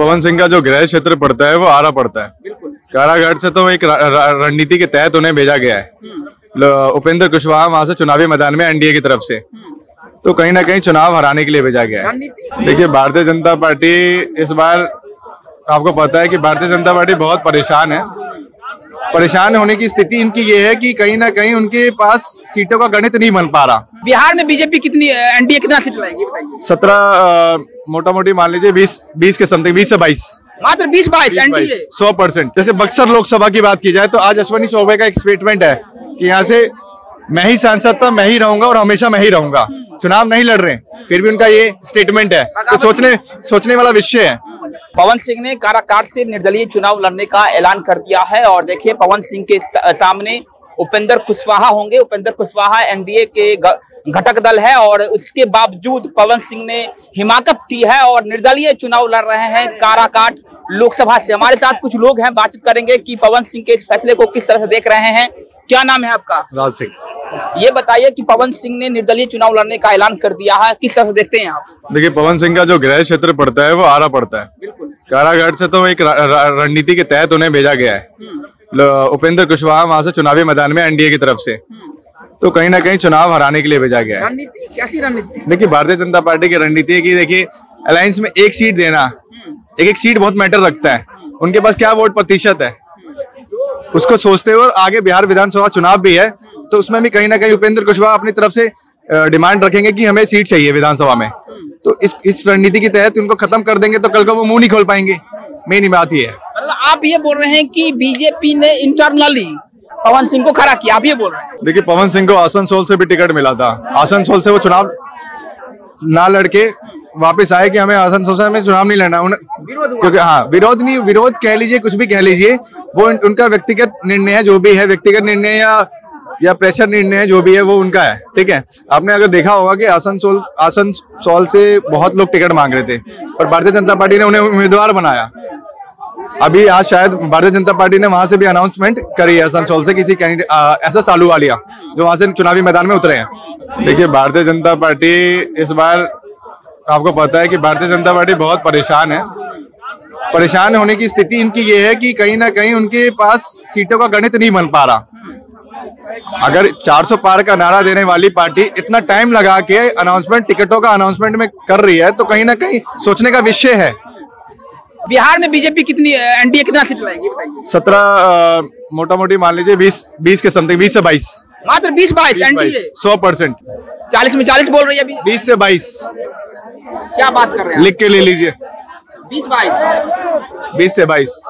पवन सिंह का जो गृह क्षेत्र पड़ता है वो आरा पड़ता है। कारागार से तो एक रणनीति के तहत उन्हें भेजा गया है। उपेंद्र कुशवाहा वहां से चुनावी मैदान में एनडीए की तरफ से, तो कहीं ना कहीं चुनाव हराने के लिए भेजा गया है। देखिए, भारतीय जनता पार्टी इस बार, आपको पता है कि भारतीय जनता पार्टी बहुत परेशान है। परेशान होने की स्थिति इनकी ये है कि कहीं ना कहीं उनके पास सीटों का गणित नहीं बन पा रहा। बिहार में बीजेपी कितनी, एनडीए कितना सीट लाएगी बताइए? 17, मोटा मोटी मान लीजिए 20 के समथिंग, 20 से 22, मात्र 20-22 एनडीए 100%। जैसे बक्सर लोकसभा की बात की जाए तो आज अश्विनी चौबे का एक स्टेटमेंट है कि यहाँ से मैं ही सांसद था, मैं ही रहूंगा और हमेशा मैं ही रहूंगा। चुनाव नहीं लड़ रहे, फिर भी उनका ये स्टेटमेंट है, तो सोचने वाला विषय है। पवन सिंह ने काराकाट से निर्दलीय चुनाव लड़ने का ऐलान कर दिया है और देखिए, पवन सिंह के सामने उपेंद्र कुशवाहा होंगे। उपेंद्र कुशवाहा एनडीए के घटक दल है और उसके बावजूद पवन सिंह ने हिमाकत की है और निर्दलीय चुनाव लड़ रहे हैं काराकाट लोकसभा से। हमारे साथ कुछ लोग हैं, बातचीत करेंगे कि पवन सिंह के इस फैसले को किस तरह से देख रहे हैं। क्या नाम है आपका? राज सिंह। ये बताइए कि पवन सिंह ने निर्दलीय चुनाव लड़ने का ऐलान कर दिया है, किस तरह से देखते हैं आप? देखिए, पवन सिंह का जो गृह क्षेत्र पड़ता है वो आरा पड़ता है। कारागार से तो एक रणनीति के तहत उन्हें भेजा गया है। उपेंद्र कुशवाहा वहां से चुनावी मैदान में एनडीए की तरफ से, तो कहीं ना कहीं चुनाव हराने के लिए भेजा गया है। रणनीति कैसी रणनीति? देखिए, भारतीय जनता पार्टी की रणनीति है कि देखिए, अलायंस में एक सीट देना, एक सीट बहुत मैटर रखता है। उनके पास क्या वोट प्रतिशत है उसको सोचते हुए, आगे बिहार विधानसभा चुनाव भी है, तो उसमें भी कहीं ना कहीं उपेंद्र कुशवाहा अपनी तरफ से डिमांड रखेंगे कि हमें सीट चाहिए विधानसभा में। तो इस रणनीति के तहत उनको खत्म कर देंगे तो कल को वो मुंह नहीं खोल पाएंगे। मेन बात ये है। मतलब आप ये बोल रहे हैं कि बीजेपी ने इंटरनली पवन सिंह को खड़ा किया, आप ये बोल रहे हैं? देखिए, पवन सिंह को आसनसोल से भी टिकट मिला था। आसनसोल से वो चुनाव ना लड़के वापस आए कि हमें आसनसोल से हमें चुनाव नहीं लड़ना, क्योंकि विरोध कह लीजिए, कुछ भी कह लीजिए, वो उनका व्यक्तिगत निर्णय है। जो भी है व्यक्तिगत निर्णय या प्रेशर निर्णय है, जो भी है वो उनका है। ठीक है, आपने अगर देखा होगा कि आसनसोल से बहुत लोग टिकट मांग रहे थे, पर भारतीय जनता पार्टी ने उन्हें उम्मीदवार बनाया। अभी आज शायद भारतीय जनता पार्टी ने वहां से भी अनाउंसमेंट करी है, आसनसोल से किसी कैंडिडेट एसएस आलूवालिया जो वहां से चुनावी मैदान में उतरे हैं। देखिए, भारतीय जनता पार्टी इस बार, आपको पता है कि भारतीय जनता पार्टी बहुत परेशान है। परेशान होने की स्थिति इनकी ये है कि कहीं ना कहीं उनके पास सीटों का गणित नहीं बन पा रहा। अगर 400 पार का नारा देने वाली पार्टी इतना टाइम लगा के अनाउंसमेंट, टिकटों का अनाउंसमेंट में कर रही है, तो कहीं ना कहीं सोचने का विषय है। बिहार में बीजेपी कितनी, एनडीए कितना सीट लाएगी बताइए? 17, मोटा मोटी मान लीजिए 20 के समथिंग, 20 से 22, मात्र 20-22 एनडीए 100%। 40 में 40 बोल रही है अभी। 20 से 22 क्या बात कर रहे हैं? लिख के ले लीजिए। 20 से 22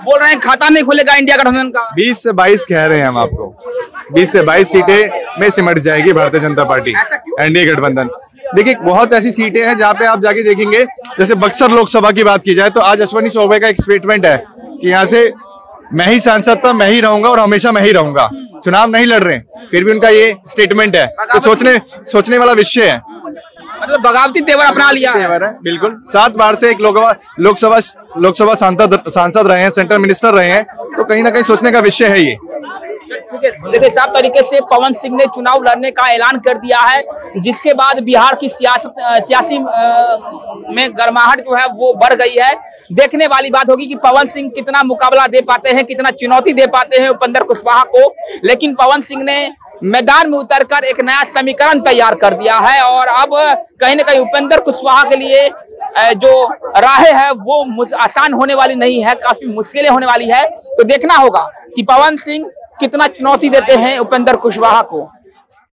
बोल रहे हैं, खाता नहीं खुलेगा इंडिया गठबंधन का। 20 से 22 कह रहे हैं हम आपको। 20 से 22 सीटें में सिमट जाएगी भारतीय जनता पार्टी, एनडीए गठबंधन। देखिए, बहुत ऐसी सीटें हैं जहाँ पे आप जाके देखेंगे, जैसे बक्सर लोकसभा की बात की जाए तो आज अश्विनी चौबे का एक स्टेटमेंट है कि यहाँ से मैं ही सांसद था, मैं ही रहूंगा और हमेशा मैं ही रहूंगा। चुनाव नहीं लड़ रहे, फिर भी उनका ये स्टेटमेंट है, तो सोचने वाला विषय है। मतलब बगावती तेवर अपना लिया तेवर है, बिल्कुल। 7 बार से एक लोकसभा सांसद रहे हैं, सेंट्रल मिनिस्टर रहे हैं, तो कहीं ना कहीं सोचने का विषय है ये। देखिए, साफ तरीके से पवन सिंह ने चुनाव लड़ने का ऐलान कर दिया है, जिसके बाद बिहार की सियासी में गर्माहट जो है वो बढ़ गई है। देखने वाली बात होगी कि पवन सिंह कितना मुकाबला दे पाते हैं, कितना चुनौती दे पाते हैं उपेंद्र कुशवाहा को। लेकिन पवन सिंह ने मैदान में उतरकर एक नया समीकरण तैयार कर दिया है और अब कहीं ना कहीं उपेंद्र कुशवाहा के लिए जो राहें है वो आसान होने वाली नहीं है, काफी मुश्किलें होने वाली है। तो देखना होगा कि पवन सिंह कितना चुनौती देते हैं उपेंद्र कुशवाहा को।